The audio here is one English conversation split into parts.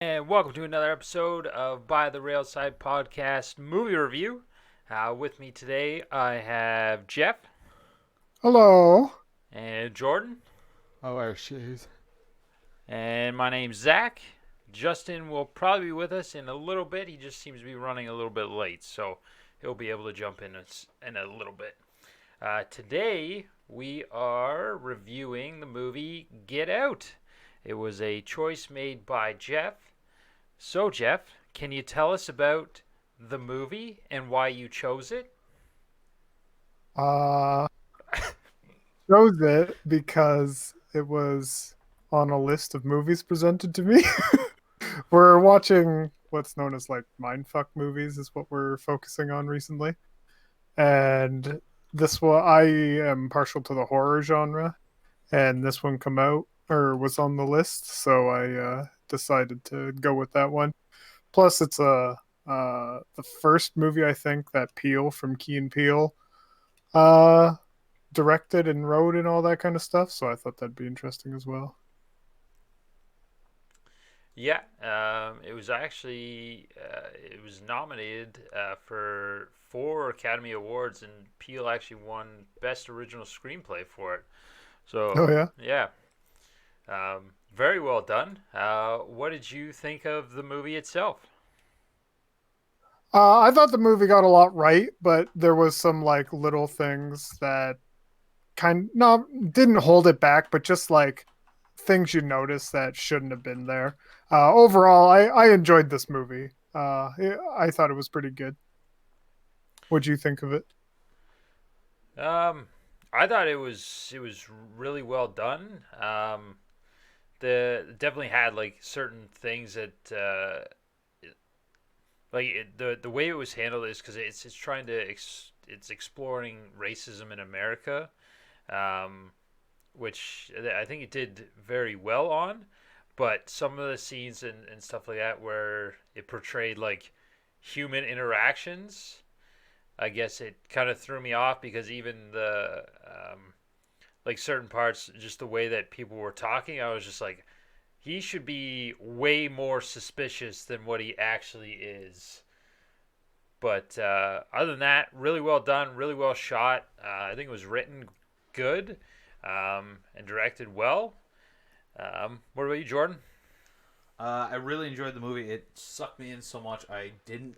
And welcome to another episode of By the Railside Podcast movie review. With me today, I have Jeff Hello. and Jordan, Oh, our shoes. and my name's Zach. Justin will probably be with us in a little bit. He just seems to be running a little bit late, so he'll be able to jump in a little bit. Today, we are reviewing the movie Get Out. It was a choice made by Jeff. So, Jeff, can you tell us about the movie and why you chose it? Uh, chose it because it was on a list of movies presented to me. We're watching what's known as like mindfuck movies, is what we're focusing on recently. And this one, I am partial to the horror genre, and this one come out or was on the list, so I decided to go with that one. Plus, it's the first movie I think that Peele from Key and Peele uh directed and wrote and all that kind of stuff. So I thought that'd be interesting as well. Yeah, it was actually it was nominated for 4 Academy Awards, and Peele actually won Best Original Screenplay for it. Oh So yeah. yeah, very well done. What did you think of the movie itself? I thought the movie got a lot right, but there was some like little things that kind no didn't hold it back, but just like things you notice that shouldn't have been there. Overall, I enjoyed this movie. I thought it was pretty good. What'd you think of it? Um, I thought it was really well done. The definitely had like certain things that the way it was handled is because it's trying to it's exploring racism in America, um, which I think it did very well on. But some of the scenes and stuff like that where it portrayed like human interactions, I guess it kind of threw me off because even the like certain parts, just the way that people were talking, I was just like, he should be way more suspicious than what he actually is. But other than that, really well done, really well shot. I think it was written good and directed well. What about you, Jordan? I really enjoyed the movie. It sucked me in so much I didn't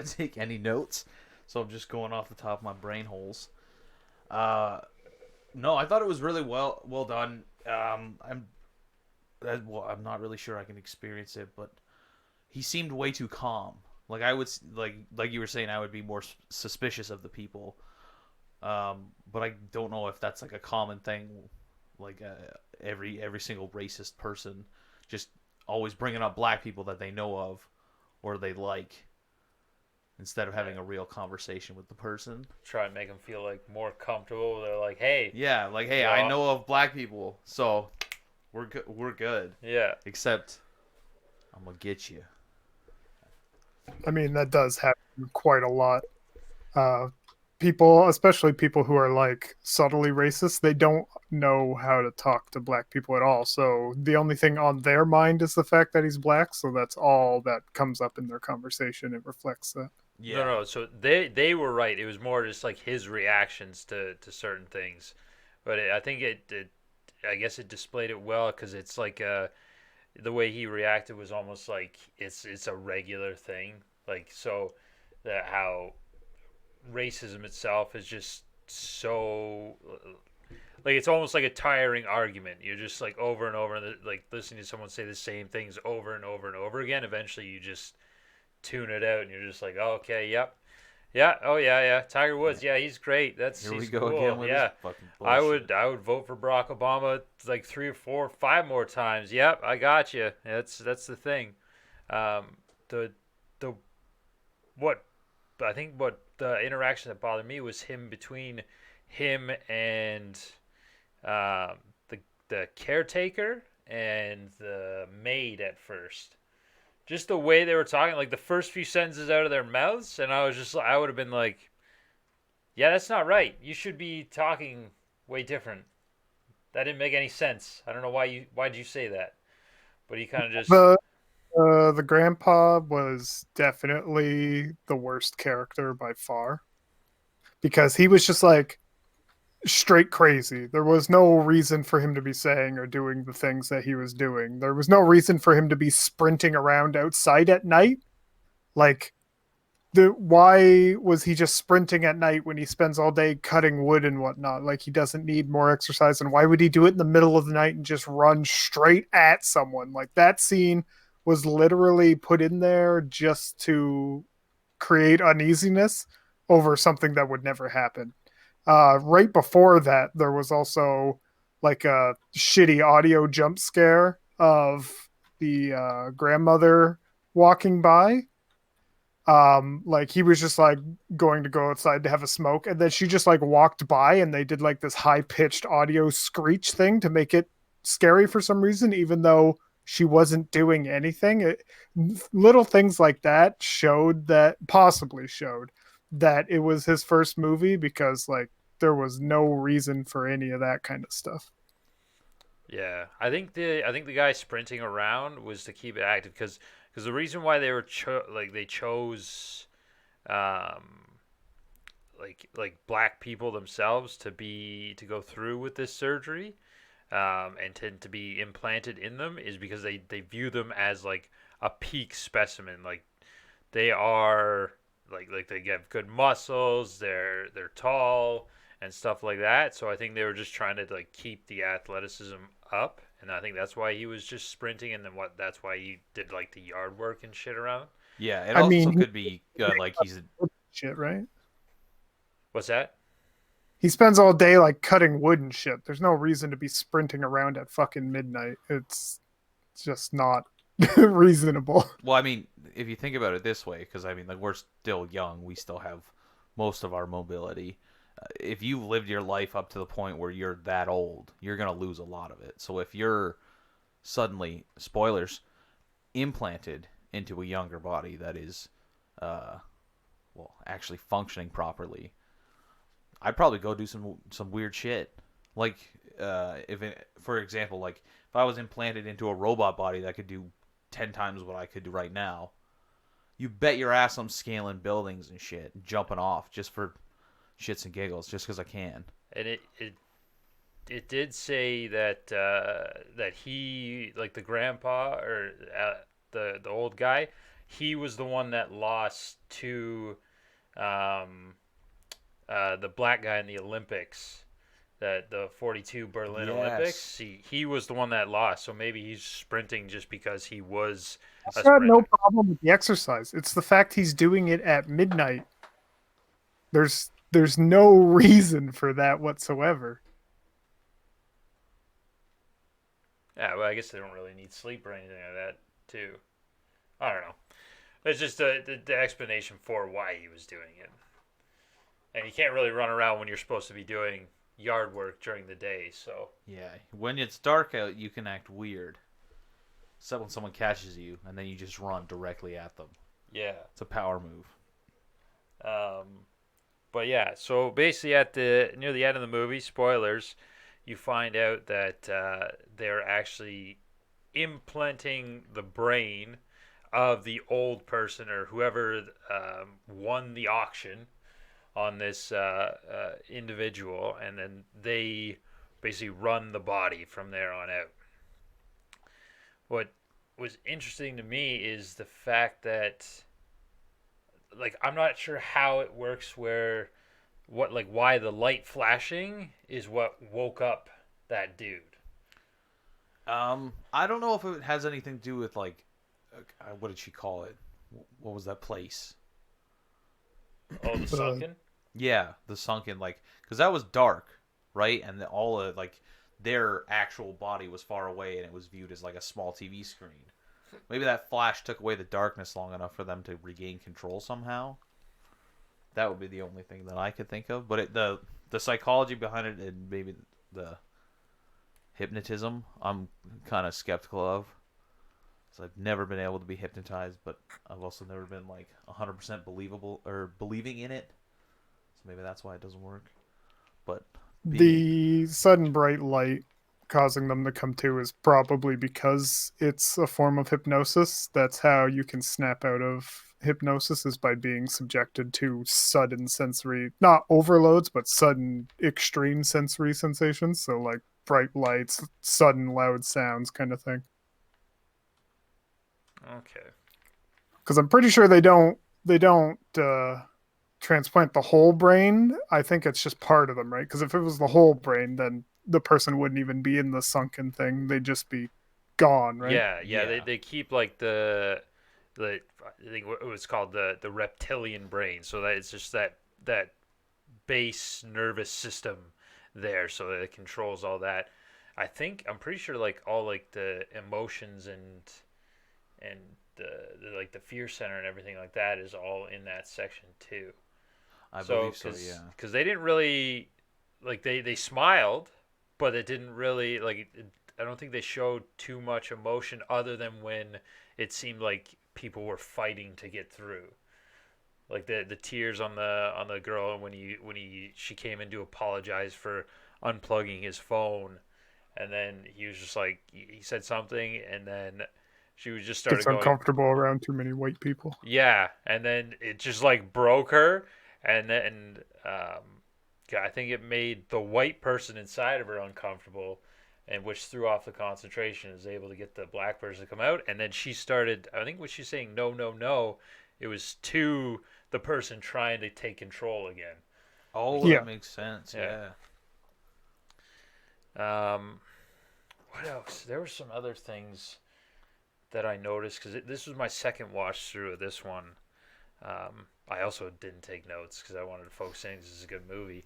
take any notes, so I'm just going off the top of my brain holes. Uh, no, I thought it was really well done. I'm not really sure I can experience it, but he seemed way too calm. Like I would like you were saying, I would be more suspicious of the people. But I don't know if that's like a common thing, like every single racist person just always bringing up black people that they know of or they like instead of having a real conversation with the person. Try and make them feel like more comfortable. They're like, hey, Yeah, like hey, I y'all, know of black people, so we're good. We're good. yeah, Except I'm gonna get you. I mean, that does happen quite a lot. Uh, People, especially people who are like subtly racist, they don't know how to talk to black people at all. So the only thing on their mind is the fact that he's black. So that's all that comes up in their conversation. It reflects that. no, Yeah, no. So they were right. It was more just like his reactions to certain things, but I think I guess it displayed it well because it's like the way he reacted was almost like it's a regular thing. Like so that how racism itself is just so like it's almost like a tiring argument. You're just like over and over, like listening to someone say the same things over and over and over again. Eventually, you just tune it out, and you're just like, oh, okay, yep, yeah, oh yeah, yeah. Tiger Woods, yeah, he's great. That's here we he's go cool. again with this Yeah, fucking I bullshit. would I would vote for Barack Obama like 3 or 4, 5 more times. Yep, I got you. That's the thing. Um, the the what I think what the interaction that bothered me was him between him and um, the caretaker and the maid at first. Just the way they were talking, like the first few sentences out of their mouths, and I was just I would have been like, yeah, that's not right. You should be talking way different. That didn't make any sense. I don't know why did you say that, but he kind of just The The grandpa was definitely the worst character by far because he was just like straight crazy. There was no reason for him to be saying or doing the things that he was doing. There was no reason for him to be sprinting around outside at night. Like, why was he just sprinting at night when he spends all day cutting wood and whatnot? Like, he doesn't need more exercise. And why would he do it in the middle of the night and just run straight at someone? Like, that scene was literally put in there just to create uneasiness over something that would never happen. Right before that, there was also like a shitty audio jump scare of the grandmother walking by. Like he was just like going to go outside to have a smoke, and then she just like walked by, and they did like this high pitched audio screech thing to make it scary for some reason, even though she wasn't doing anything. Little things like that possibly showed that it was his first movie because like there was no reason for any of that kind of stuff. Yeah, I think the guy sprinting around was to keep it active because the reason why they were they chose um like black people themselves to go through with this surgery and to be implanted in them is because they view them as like a peak specimen. Like they are like they have good muscles, they're tall and stuff like that. So I think they were just trying to like keep the athleticism up, and I think that's why he was just sprinting, and then that's why he did like the yard work and shit around. Yeah, it I also mean, could be like he's shit, right? What's that? He spends all day like cutting wood and shit. There's no reason to be sprinting around at fucking midnight. It's just not reasonable. well. I mean, if you think about it this way, because I mean, like we're still young, we still have most of our mobility. If you've lived your life up to the point where you're that old, you're gonna lose a lot of it. So if you're suddenly, spoilers, implanted into a younger body that is, uh, well, actually functioning properly, I'd probably go do some weird shit. Like, for example, like if I was implanted into a robot body that could do 10 times what I could do right now, you bet your ass I'm scaling buildings and shit, jumping off just for shits and giggles, just because I can. And it did say that that he like the grandpa or the old guy, he was the one that lost to um, the black guy in the Olympics, the 42 Berlin Olympics. Yes. He was the one that lost, so maybe he's sprinting just because he was I've a got no sprinter. problem with the exercise. It's the fact he's doing it at midnight. There's no reason for that whatsoever. Yeah, well, I guess they don't really need sleep or anything like that, too. I don't know. It's just the explanation for why he was doing it. And you can't really run around when you're supposed to be doing yard work during the day, so. Yeah, when it's dark out, you can act weird. Except when someone catches you, and then you just run directly at them. Yeah. It's a power move. But yeah, so basically at the near the end of the movie, spoilers, you find out that they're actually implanting the brain of the old person or whoever won the auction on this individual, and then they basically run the body from there on out. What was interesting to me is the fact that, like, I'm not sure how it works where why the light flashing is what woke up that dude. I don't know if it has anything to do with like, what did she call it? What was that place? Oh, the sunken. Yeah, the sunken, like, because that was dark, right? And all of like their actual body was far away, and it was viewed as like a small TV screen. Maybe that flash took away the darkness long enough for them to regain control somehow. That would be the only thing that I could think of. But the psychology behind it and maybe the hypnotism, I'm kind of skeptical of. So I've never been able to be hypnotized, but I've also never been like 100% believable or believing in it. So maybe that's why it doesn't work. But The sudden bright light causing them to come to is probably because it's a form of hypnosis. That's how you can snap out of hypnosis, is by being subjected to sudden sensory, not overloads, but sudden extreme sensory sensations. So like bright lights, sudden loud sounds kind of thing. Okay. Because I'm pretty sure they don't transplant the whole brain. I think it's just part of them, right? Because if it was the whole brain, then the person wouldn't even be in the sunken thing. They'd just be gone, right? Yeah. Yeah. They keep like the I think what it was called the reptilian brain. So that it's just that base nervous system there, so that it controls all that. I'm pretty sure like all like the emotions and the like the fear center and everything like that is all in that section too. I So believe so. Yeah. because they didn't really like they smiled, but it didn't really I don't think they showed too much emotion other than when it seemed like people were fighting to get through. Like the tears on the girl when she came in to apologize for unplugging his phone, and then he was just like he said something, and then she was just started Gets going, uncomfortable around too many white people. yeah, and then it just like broke her, and then yeah, I think it made the white person inside of her uncomfortable, and which threw off the concentration. Is able to get the black person to come out, and then she started. I think when she's saying no, no, no, it was to the person trying to take control again. Oh, Yeah. that makes sense. Yeah. Yeah. What else? There were some other things that I noticed because this was my second watch through of this one. I also didn't take notes because I wanted to focus in. 'Cause this is a good movie.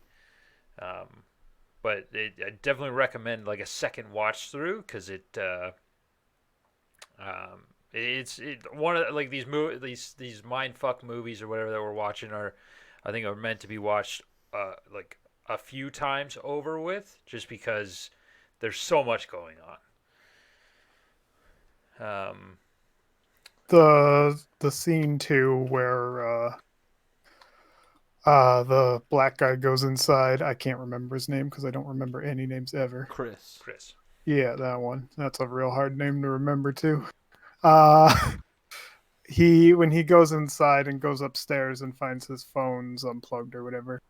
But I definitely recommend like a second watch through because it's one of like these mind fuck movies or whatever that we're watching I think are meant to be watched like a few times over with, just because there's so much going on. The scene too where the black guy goes inside. I can't remember his name because I don't remember any names ever. Chris. Chris. Yeah, that one. That's a real hard name to remember too. Uh when he goes inside and goes upstairs and finds his phone's unplugged or whatever.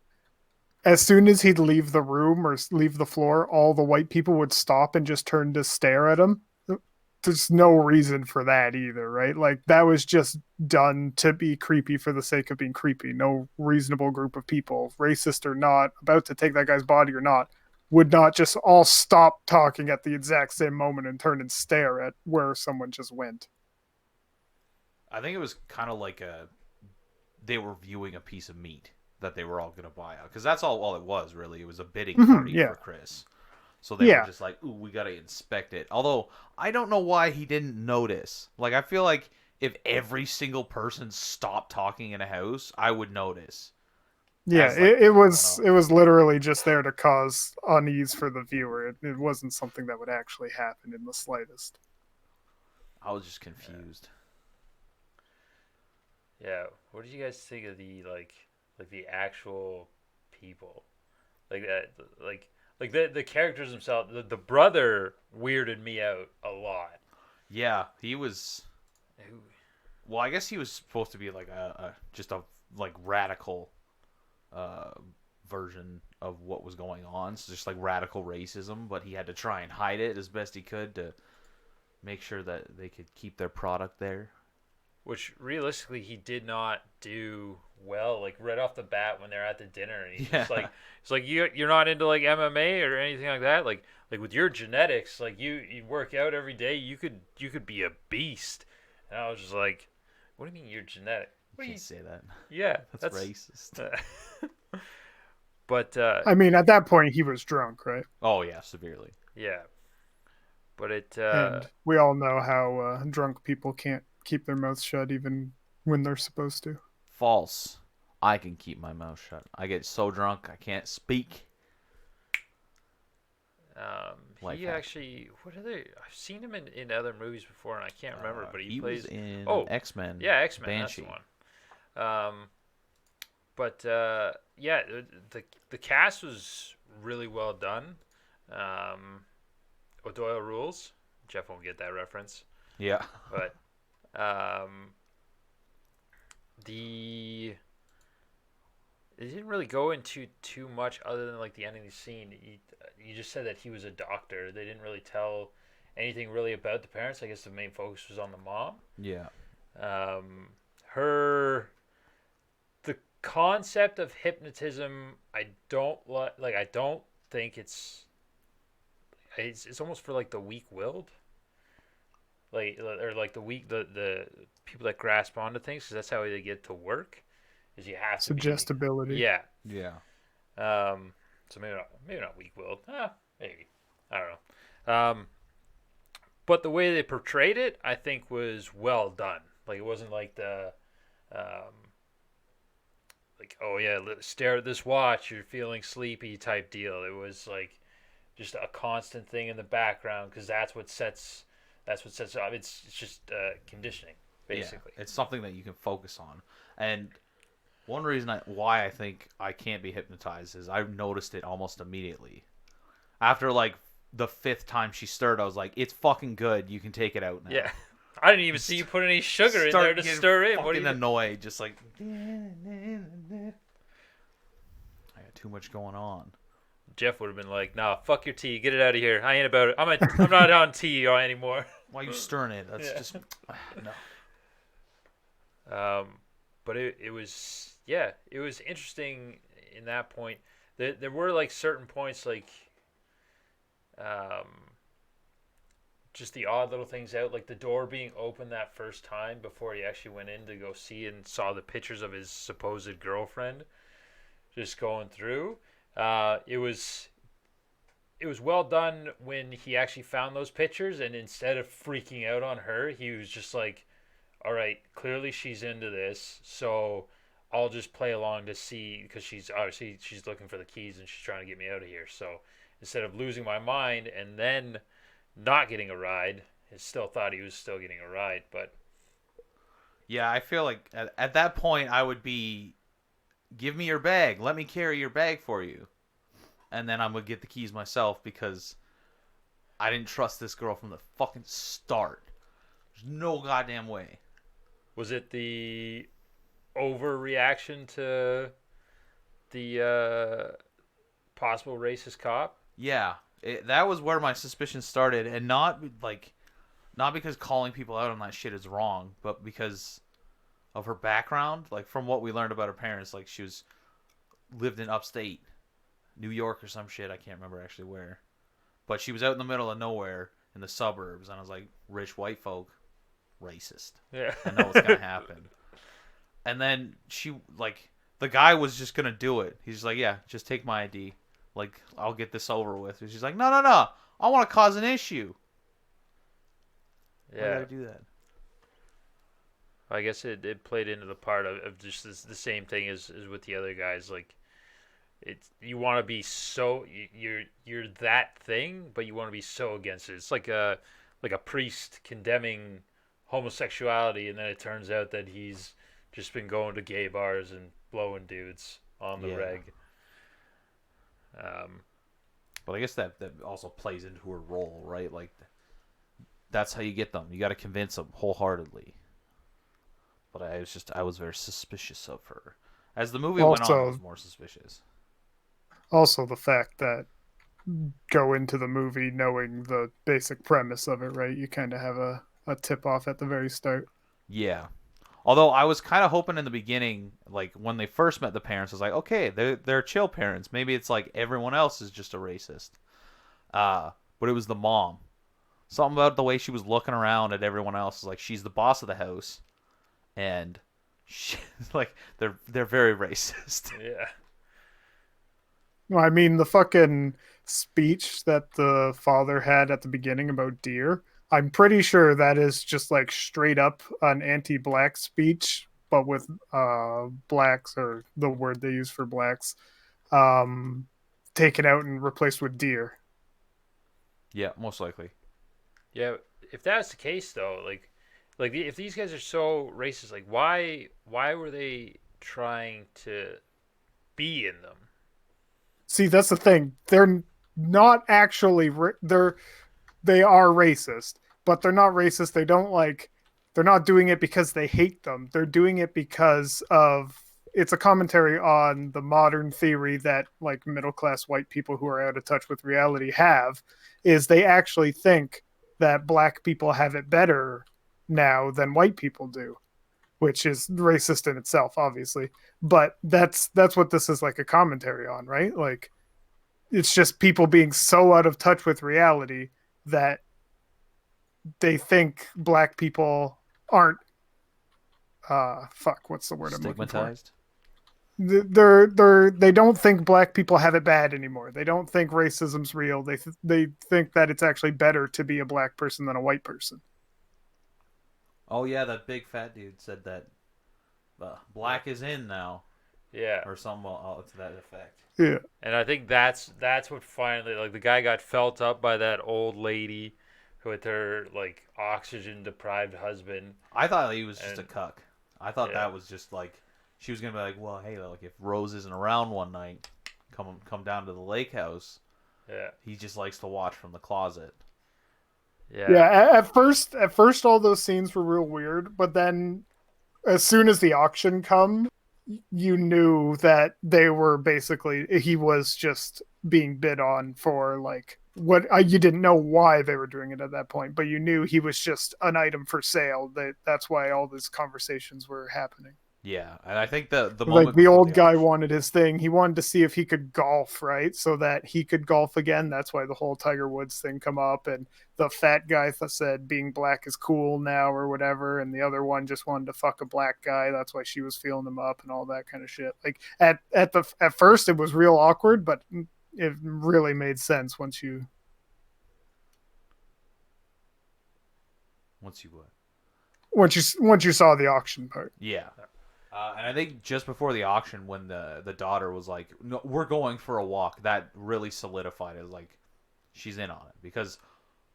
As soon as he'd leave the room or leave the floor, all the white people would stop and just turn to stare at him. There's no reason for that either, right? Like that was just done to be creepy for the sake of being creepy. No reasonable group of people, racist or not, about to take that guy's body or not, would not just all stop talking at the exact same moment and turn and stare at where someone just went. I think it was kind of like they were viewing a piece of meat that they were all going to buy out, because that's all it was really. It was a bidding party yeah. for Chris. So they Yeah. were just like, ooh, we got to inspect it. Although I don't know why he didn't notice. Like, I feel like if every single person stopped talking in a house, I would notice. Yeah, As, like, it was literally just there to cause unease for the viewer. It wasn't something that would actually happen in the slightest. I was just confused. Yeah. What did you guys think of the like the actual people, like that, like the characters themselves? The brother weirded me out a lot. Yeah, he was. Who- Well, I guess he was supposed to be like just a like radical version of what was going on. So just like radical racism, but he had to try and hide it as best he could to make sure that they could keep their product there. Which realistically he did not do well. Like right off the bat when they're at the dinner, and he's just like, it's like you're not into like MMA or anything like that. Like with your genetics, like you work out every day, you could be a beast. And I was just like, what do you mean you're genetic? You What do can't you? say that. Yeah, That's racist. But I mean, at that point, he was drunk, right? Oh yeah, severely. yeah, but it And we all know how drunk people can't keep their mouths shut even when they're supposed to. False. I can keep my mouth shut. I get so drunk I can't speak. Life he hack. actually, what are they? I've seen him in other movies before, and I can't remember. But he plays was in oh, X-Men. yeah, X-Men. Banshee. That's the one. But yeah, the cast was really well done. O'Doyle rules. Jeff won't get that reference, Yeah. but the it didn't really go into too much other than like the ending of the scene. You just said that he was a doctor. They didn't really tell anything really about the parents. I guess the main focus was on the mom. Yeah. Her the concept of hypnotism, I don't like. I don't think it's almost for like the weak-willed, like or like the people that grasp onto things, because that's how they get to work. Is you have to be Suggestibility. yeah. Yeah. So maybe not weak-willed. Maybe I don't know. But the way they portrayed it, I think, was well done. Like it wasn't like like, oh yeah, stare at this watch, you're feeling sleepy type deal. It was like just a constant thing in the background because that's what sets up. It's just conditioning basically. Yeah. It's something that you can focus on. And one reason why I think I can't be hypnotized is I've noticed it almost immediately. After like the 5th time she stirred, I was like, "It's fucking good. You can take it out now." Yeah. I didn't even see you put any sugar in there to stir in. What are you annoyed? Just like I got too much going on. Jeff would have been like, "Nah, fuck your tea. Get it out of here. I ain't about it. I'm not on tea anymore." Why are you stirring it? That's Yeah. just no. But it was it was interesting in that point. There were like certain points like just the odd little things out, like the door being open that first time before he actually went in to go see and saw the pictures of his supposed girlfriend just going through. It was well done when he actually found those pictures, and instead of freaking out on her, he was just like, all right, clearly she's into this, so I'll just play along to see, because she's looking for the keys and she's trying to get me out of here. So instead of losing my mind and then not getting a ride, he still thought he was still getting a ride. But yeah, I feel like at that point I would be, give me your bag, let me carry your bag for you, and then I'm gonna get the keys myself because I didn't trust this girl from the fucking start. There's no goddamn way. was it the overreaction to the possible racist cop? Yeah, that was where my suspicion started, and not because calling people out on that shit is wrong, but because of her background. Like from what we learned about her parents, like she lived in upstate New York or some shit. I can't remember actually where, but she was out in the middle of nowhere in the suburbs, and I was like, rich white folk, racist. Yeah. I know what's gonna happen. And then the guy was just gonna do it. He's just like, yeah, just take my ID. Like, I'll get this over with. And she's like, no. I want to cause an issue. Why did I do that? I guess it played into the part of just the same thing as with the other guys. Like, you want to be so you're that thing, but you want to be so against it. It's like a priest condemning homosexuality, and then it turns out that he's just been going to gay bars and blowing dudes on the reg. But I guess that also plays into her role, right? Like, that's how you get them. You got to convince them wholeheartedly. But I was very suspicious of her. As the movie went on, I was more suspicious. Also, the fact that go into the movie knowing the basic premise of it, right? You kind of have a tip off at the very start. Yeah. Although I was kind of hoping in the beginning, like when they first met the parents, I was like, okay, they're chill parents. Maybe it's like everyone else is just a racist. But it was the mom. Something about the way she was looking around at everyone else is like she's the boss of the house, and she's like they're very racist. Yeah. No, I mean the fucking speech that the father had at the beginning about deer. I'm pretty sure that is just like straight up an anti-black speech, but with blacks, or the word they use for blacks, taken out and replaced with deer. Yeah, most likely. Yeah, if that's the case though, like if these guys are so racist, like why were they trying to be in them? See, that's the thing. They're not actually. they are racist, but they're not racist. They don't like. They're not doing it because they hate them. They're doing it because of. It's a commentary on the modern theory that like middle class white people who are out of touch with reality have, is they actually think that black people have it better now than white people do, which is racist in itself, obviously. But that's what this is like a commentary on, right? Like it's just people being so out of touch with reality that they think black people aren't what's the word I'm looking for? Stigmatized. They don't think black people have it bad anymore. They don't think racism's real. They think that it's actually better to be a black person than a white person. Oh yeah, that big fat dude said that black is in now, Yeah. or something to that effect. Yeah. And I think that's what finally, like, the guy got felt up by that old lady with her like oxygen deprived husband. I thought he was just a And- cuck. I thought Yeah. that was just like she was gonna be like, well, hey, like if Rose isn't around one night, come down to the lake house. Yeah. He just likes to watch from the closet. Yeah. Yeah, at first all those scenes were real weird, but then as soon as the auction come, you knew that they were basically he was just being bid on for like what you didn't know why they were doing it at that point, but you knew he was just an item for sale. That's why all these conversations were happening. Yeah, and I think the Like moment the before old the guy auction- wanted his thing. He wanted to see if he could golf, right? So that he could golf again. That's why the whole Tiger Woods thing come up. And the fat guy said being black is cool now or whatever. And the other one just wanted to fuck a black guy. That's why she was feeling him up and all that kind of shit. Like at first it was real awkward, but it really made sense once you once you would. once you saw the auction part. Yeah. And I think just before the auction, when the daughter was like, "No, we're going for a walk," that really solidified it. Like, she's in on it, because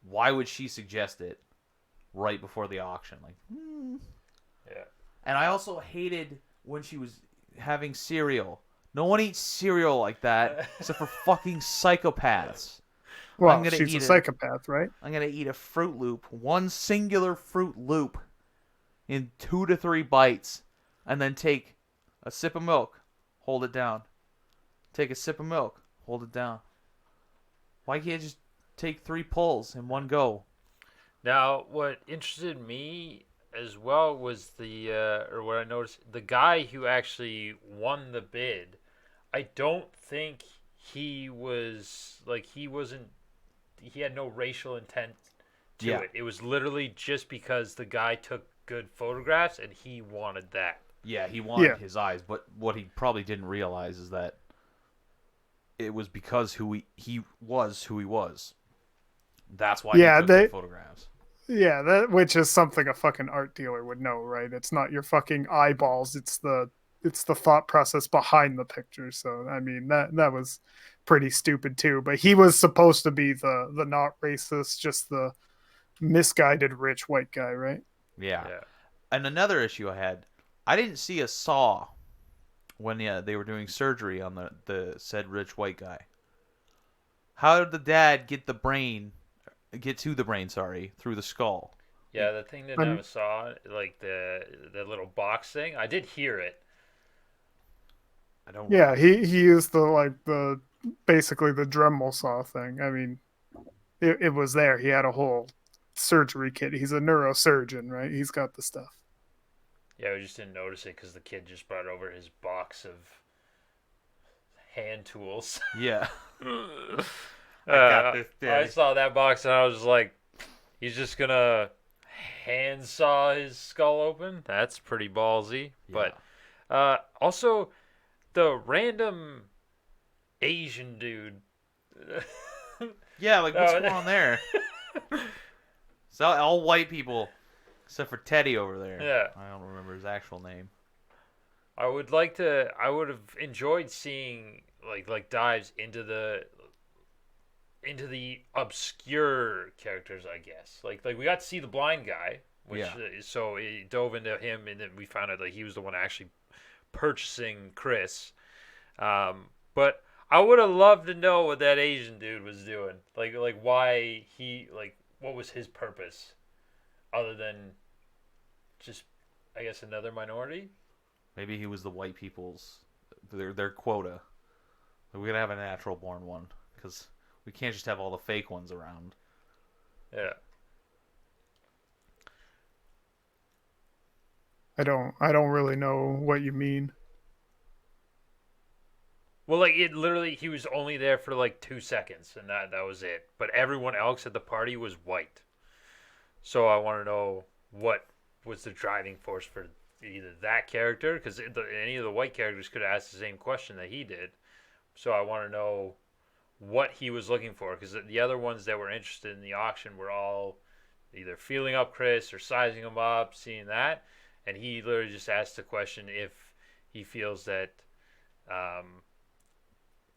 why would she suggest it right before the auction? Like, Yeah. And I also hated when she was having cereal. No one eats cereal like that except for fucking psychopaths. Well, I'm gonna she's a eat it. psychopath, right? I'm gonna eat a Fruit Loop, one singular Fruit Loop, in 2 to 3 bites, and then take a sip of milk, hold it down. Take a sip of milk, hold it down. Why can't you just take 3 pulls in one go? Now, what interested me as well was or what I noticed, the guy who actually won the bid. I don't think he had no racial intent to Yeah. it. It was literally just because the guy took good photographs and he wanted that. Yeah, he wanted Yeah. his eyes, but what he probably didn't realize is that it was because he was who he was. That's why Yeah, he took the photographs. Yeah, that which is something a fucking art dealer would know, right? It's not your fucking eyeballs, it's the thought process behind the picture. So I mean that was pretty stupid too. But he was supposed to be the not racist, just the misguided rich white guy, right? Yeah. Yeah. And another issue I had, I didn't see a saw when they were doing surgery on the said rich white guy. How did the dad get to the brain, through the skull? Yeah, the thing that I never saw, like the little box thing, I did hear it. I don't. Yeah, he used the basically the Dremel saw thing. I mean, it was there. He had a whole surgery kit. He's a neurosurgeon, right? He's got the stuff. Yeah, we just didn't notice it because the kid just brought over his box of hand tools. Yeah. I this, Daddy. saw that box and I was like, he's just gonna hand saw his skull open? That's pretty ballsy. Yeah. But also, the random Asian dude. Yeah, like what's No, going on there? So all white people, except for Teddy over there. Yeah. I don't remember his actual name. I would have enjoyed seeing like dives into the obscure characters, I guess. Like we got to see the blind guy, which Yeah. so it dove into him, and then we found out that he was the one actually purchasing Chris. But I would have loved to know what that Asian dude was doing. Like why he what was his purpose, other than just, I guess, another minority. Maybe he was the white people's their quota. We're gonna have a natural born one because we can't just have all the fake ones around. Yeah. I don't really know what you mean. Well, like it literally, he was only there for like 2 seconds, and that was it. But everyone else at the party was white. So I want to know what was the driving force for either that character, because any of the white characters could have asked the same question that he did. So I want to know what he was looking for, because the other ones that were interested in the auction were all either feeling up Chris or sizing him up, seeing that, and he literally just asked the question if he feels that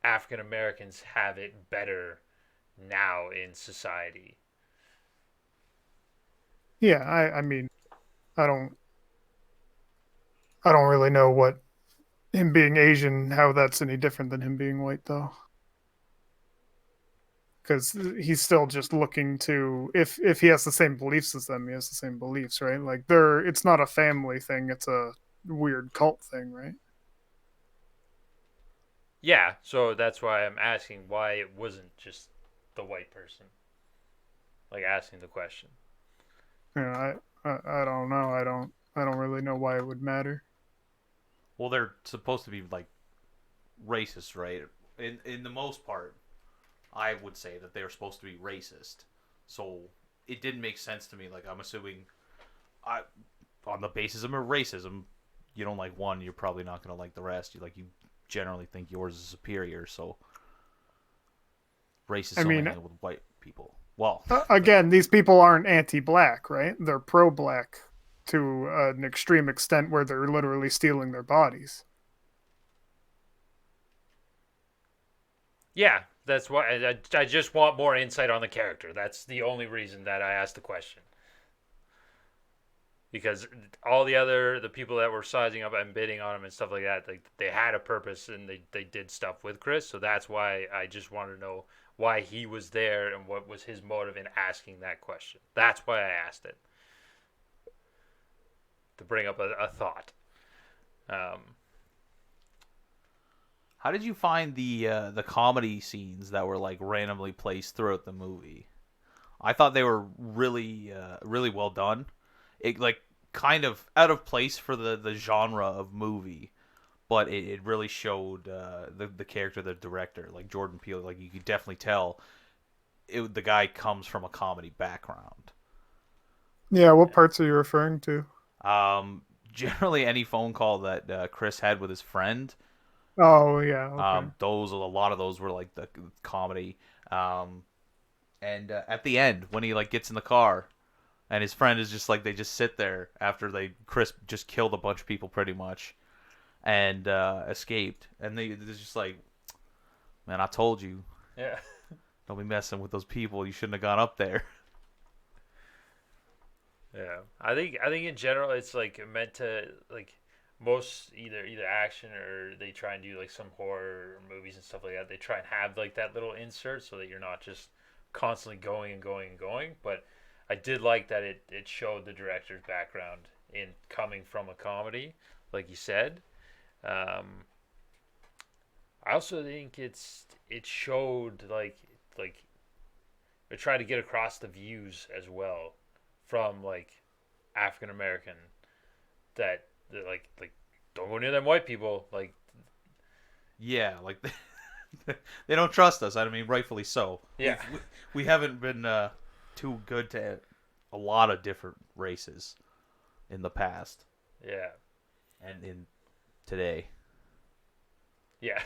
African Americans have it better now in society. Yeah, I mean, I don't I don't really know what him being Asian, how that's any different than him being white, though. Because he's still just looking to, if he has the same beliefs as them, he has the same beliefs, right? Like it's not a family thing; it's a weird cult thing, right? Yeah, so that's why I'm asking why it wasn't just the white person, like asking the question. I don't know. I don't really know why it would matter. Well, they're supposed to be like racist, right? In the most part, I would say that they're supposed to be racist. So it didn't make sense to me. Like I'm assuming, I on the basis of racism, you don't like one, you're probably not gonna like the rest. You generally think yours is superior. So racist only hang with white people. Well, again, these people aren't anti-black, right? They're pro-black to an extreme extent where they're literally stealing their bodies. Yeah, that's why I just want more insight on the character. That's the only reason that I asked the question. Because all the people that were sizing up and bidding on him and stuff like that, they had a purpose and they did stuff with Chris. So that's why I just wanted to know why he was there and what was his motive in asking that question. That's why I asked it, to bring up a thought. how did you find the comedy scenes that were like randomly placed throughout the movie? I thought they were really well done. It like kind of out of place for the genre of movie, but it really showed the character, the director, like Jordan Peele. Like you could definitely tell the guy comes from a comedy background. Yeah, what parts are you referring to? Generally, any phone call that Chris had with his friend, Oh yeah, okay. a lot of those were like the comedy. And at the end, when he like gets in the car, and his friend is just like they just sit there after Chris just killed a bunch of people pretty much, and escaped, and they're just like, man, I told you, Yeah. don't be messing with those people. You shouldn't have gone up there. Yeah, I think in general it's like meant to like most either action or they try and do like some horror movies and stuff like that. They try and have like that little insert so that you're not just constantly going and going and going. But I did like that it showed the director's background in coming from a comedy, like you said. Um, I also think it showed like they tried to get across the views as well from like African American that like don't go near them white people, like Yeah, like they don't trust us. I mean, rightfully so. Yeah. We haven't been too good to a lot of different races in the past yeah and in today. yeah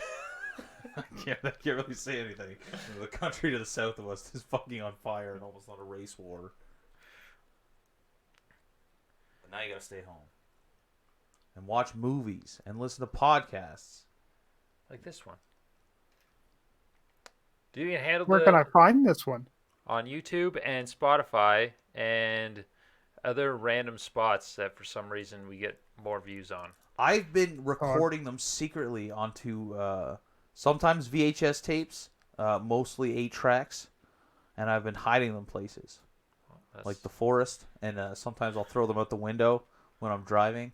I can't really say anything. The country to the south of us is fucking on fire and almost not a race war. But now you gotta stay home and watch movies and listen to podcasts. like this one. Do you can handle Where can I find this one? on YouTube and Spotify and other random spots that for some reason we get more views on? I've been recording them secretly onto sometimes VHS tapes, mostly 8 tracks, and I've been hiding them places. like the forest, and sometimes I'll throw them out the window when I'm driving.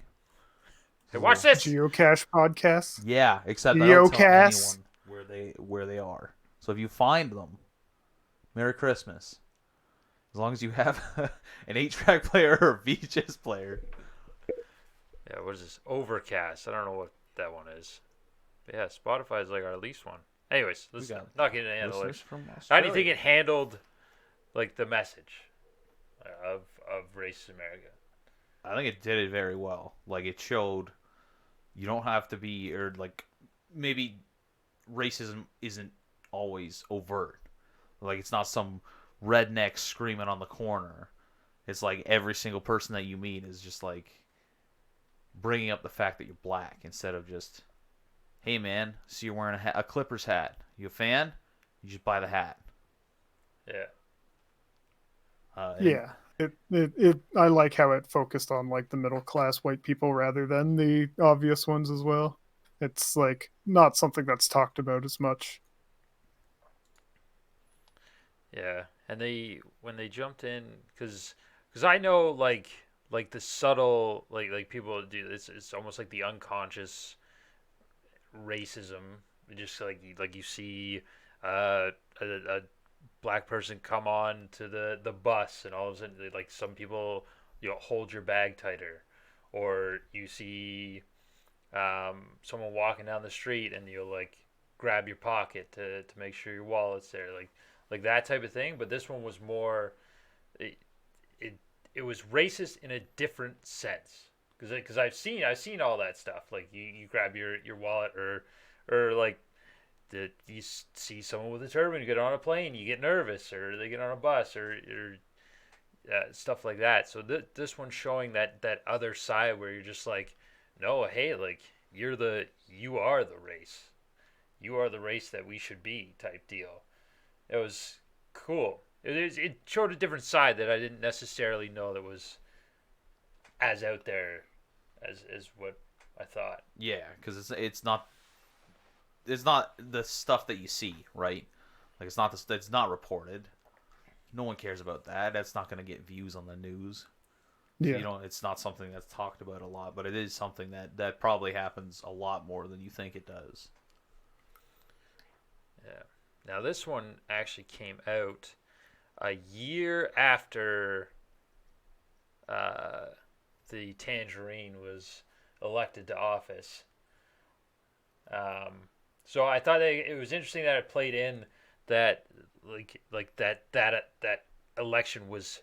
Hey, watch this. Geocache podcasts. Yeah, except I don't tell Geocache. anyone where they are. So if you find them, Merry Christmas. As long as you have an 8-track player or a VHS player. Yeah, what is this? Overcast. I don't know what that one is. But yeah, Spotify is like our least one. Anyways, let's got not get into Listeners analytics. from How do you Australia. think it handled like the message of racist America? I think it did it very well. Like, it showed you don't have to be, or like, maybe racism isn't always overt. Like, it's not some redneck screaming on the corner. It's like every single person that you meet is just like bringing up the fact that you're black instead of just, hey man, see you're wearing a Clippers hat. You a fan? You just buy the hat. Yeah. Yeah. I like how it focused on like the middle class white people rather than the obvious ones as well. It's like not something that's talked about as much. Yeah, and when they jumped in, because I know like the subtle like people do it's almost like the unconscious racism, just like you see uh, a black person come on to the bus and all of a sudden like some people hold your bag tighter, or you see someone walking down the street and you'll like grab your pocket to make sure your wallet's there, like that type of thing. But this one was more it it, it was racist in a different sense, because I've seen all that stuff, like you grab your wallet, or like you see someone with a turban, you get on a plane, you get nervous, or they get on a bus, or stuff like that. So this one's showing that other side where you're just like, no, hey, like you are the race, you are the race that we should be, type deal. It was cool. It showed a different side that I didn't necessarily know that was as out there as what I thought. Yeah, because it's not the stuff that you see, right? Like, it's not reported. No one cares about that. That's not going to get views on the news. Yeah. You know, it's not something that's talked about a lot, but it is something that probably happens a lot more than you think it does. Yeah. Now this one actually came out a year after uh, the Tangerine was elected to office. So I thought it was interesting that it played in that that election was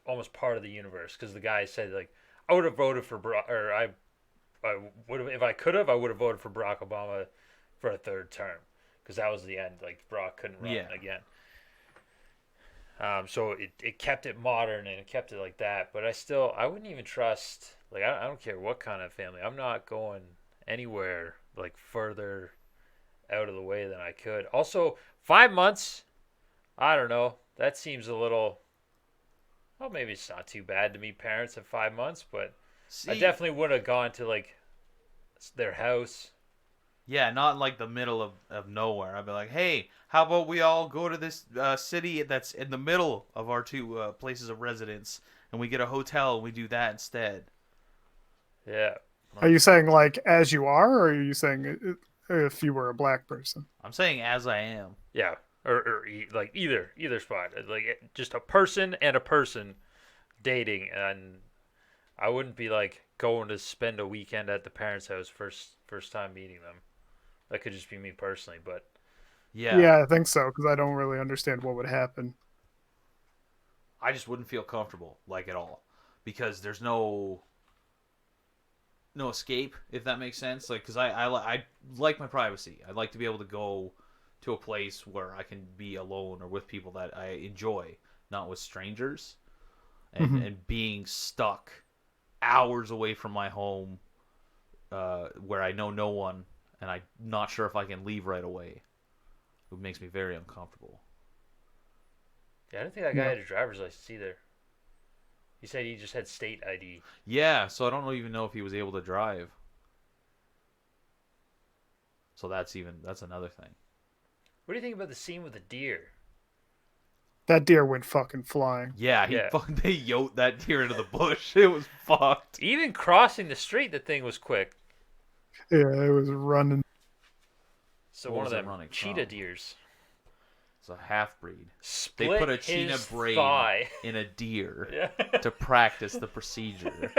almost part of the universe, because the guy said like I would have voted for or I would have, if I could have, I would have voted for Barack Obama for a third term, because that was the end. Like Barack couldn't run again. So it kept it modern and it kept it like that. But I wouldn't even trust, like I don't care what kind of family. I'm not going anywhere like further out of the way than I could. Also, 5 months. I don't know. That seems a little. Well, maybe it's not too bad to meet parents at 5 months, but I definitely would have gone to like their house. Yeah, not in like the middle of nowhere. I'd be like, hey, how about we all go to this city that's in the middle of our two places of residence, and we get a hotel and we do that instead. Yeah. Are you saying like as you are, or are you saying if you were a black person? I'm saying as I am. Yeah. Like either spot, like just a person and a person dating, and I wouldn't be like going to spend a weekend at the parents' house first time meeting them. That could just be me personally, but Yeah. Yeah, I think so, because I don't really understand what would happen. I just wouldn't feel comfortable, like, at all, because there's no escape, if that makes sense. Like, because I like my privacy. I'd like to be able to go to a place where I can be alone or with people that I enjoy, not with strangers. And being stuck hours away from my home, where I know no one, and I'm not sure if I can leave right away, it makes me very uncomfortable. yeah, I don't think that guy had a driver's license either. He said he just had state ID. Yeah, so I don't even know if he was able to drive. So that's another thing. What do you think about the scene with the deer? That deer went fucking flying. Yeah, Yeah. they yoked that deer into the bush. It was fucked. Even crossing the street, the thing was quick. Yeah, it was running. So What one was of it them running cheetah from? deers It's a half breed. They split put a cheetah his brain thigh. in a deer Yeah. to practice the procedure.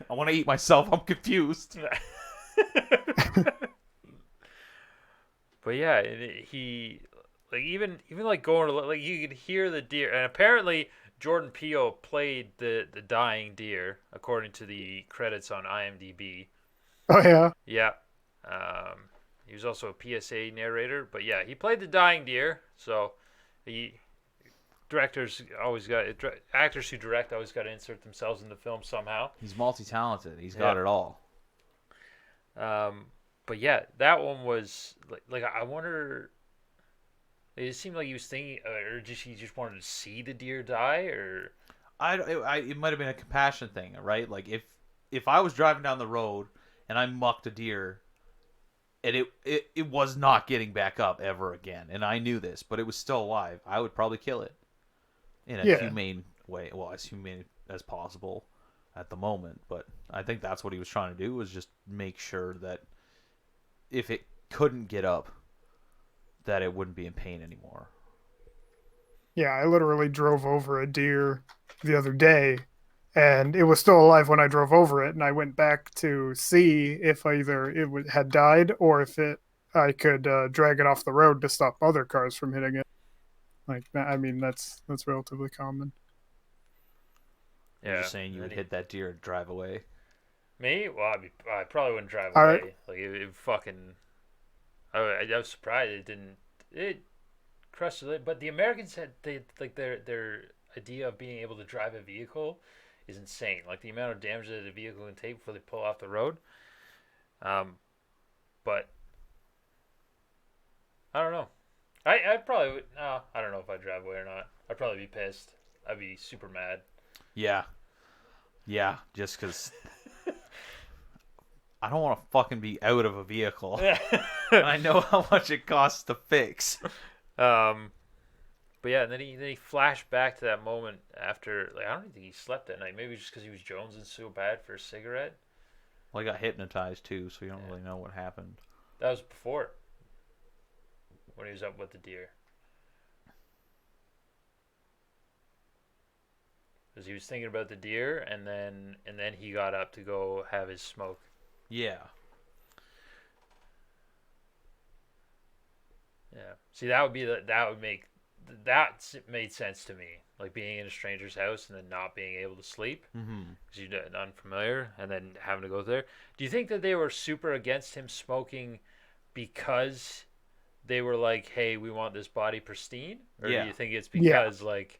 I want to eat myself. I'm confused. But yeah, he like even like going to like you could hear the deer, and apparently Jordan Peele played the dying deer according to the credits on IMDb. Oh yeah. Yeah, he was also a PSA narrator, but yeah, he played the dying deer. So he directors always got actors who direct always got to insert themselves in the film somehow. He's multi-talented. He's got Yeah. it all. But yeah, that one was like I wonder. It seemed like he was thinking, or just he just wanted to see the deer die, or It might have been a compassion thing, right? Like if I was driving down the road and I mucked a deer, and it was not getting back up ever again, and I knew this, but it was still alive, I would probably kill it in a Yeah. humane way, well, as humane as possible at the moment. But I think that's what he was trying to do, was just make sure that if it couldn't get up, that it wouldn't be in pain anymore. Yeah, I literally drove over a deer the other day, and it was still alive when I drove over it, and I went back to see if either had died or if I could drag it off the road to stop other cars from hitting it. Like, I mean, that's relatively common. You're yeah. just saying you would hit that deer and drive away. Me? Well, I probably wouldn't drive I- away. Like it fucking. I was surprised it didn't. It crushed it, but the Americans had their idea of being able to drive a vehicle is insane. Like the amount of damage that a vehicle can take before they pull off the road. But I don't know. I probably would. No, I don't know if I'd drive away or not. I'd probably be pissed. I'd be super mad. Yeah. Yeah, just because I don't want to fucking be out of a vehicle. And I know how much it costs to fix. But yeah, and then he flashed back to that moment after. Like I don't even think he slept that night. Maybe just because he was jonesing so bad for a cigarette. Well, he got hypnotized too, so you don't really know what happened. That was before. When he was up with the deer. Because he was thinking about the deer, and then he got up to go have his smoke. Yeah. Yeah. See, that made sense to me. Like being in a stranger's house and then not being able to sleep Mm-hmm. because you're unfamiliar, and then having to go there. Do you think that they were super against him smoking because they were like, "Hey, we want this body pristine," or Yeah. do you think it's Yeah. because like,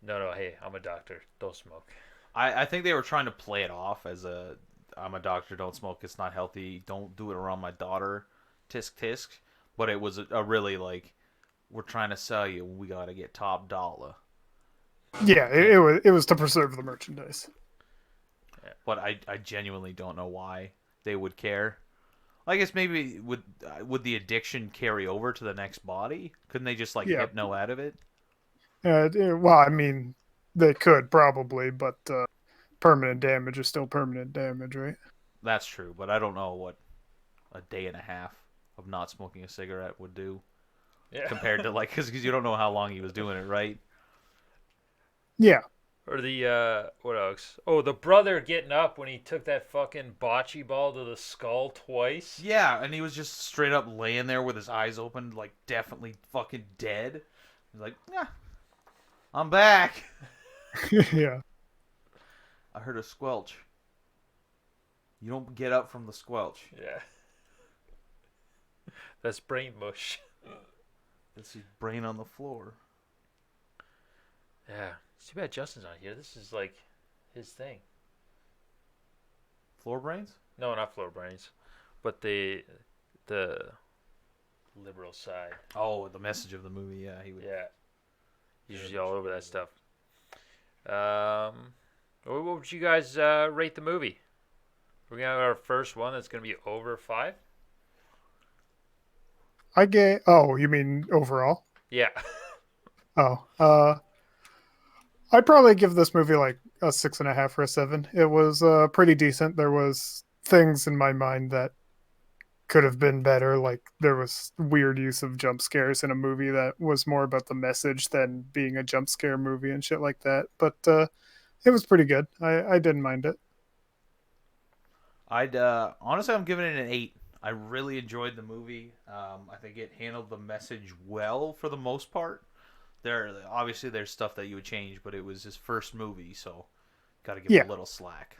no, hey, I'm a doctor, don't smoke. I think they were trying to play it off as I'm a doctor, don't smoke, it's not healthy, don't do it around my daughter, tisk tisk. But it was a really like, we're trying to sell you, we gotta get top dollar. Yeah, it was to preserve the merchandise. But I genuinely don't know why they would care. I guess maybe would the addiction carry over to the next body? Couldn't they just like Yeah. hypno out of it? Well, I mean, they could probably, but permanent damage is still permanent damage, right? That's true, but I don't know what a day and a half of not smoking a cigarette would do Yeah. compared to like because you don't know how long he was doing it, right? Yeah. Or the what else? Oh, the brother getting up when he took that fucking bocce ball to the skull twice. Yeah, and he was just straight up laying there with his eyes open, like definitely fucking dead. He's like, yeah, I'm back. Yeah. I heard a squelch. You don't get up from the squelch. Yeah. That's brain mush. That's his brain on the floor. Yeah. It's too bad Justin's not here. This is like his thing. Floor brains? No, not floor brains, but the liberal side. Oh, the message of the movie. Yeah, he would. Yeah. Usually all over that stuff. What would you guys rate the movie? We're gonna have our first one that's gonna be over 5. Oh, you mean overall? Yeah. Oh, I'd probably give this movie like a 6.5 or a 7. It was pretty decent. There was things in my mind that could have been better. Like there was weird use of jump scares in a movie that was more about the message than being a jump scare movie and shit like that. But it was pretty good. I didn't mind it. I'd honestly, I'm giving it an 8. I really enjoyed the movie. I think it handled the message well for the most part. There, obviously, there's stuff that you would change, but it was his first movie, so got to give it Yeah, a little slack.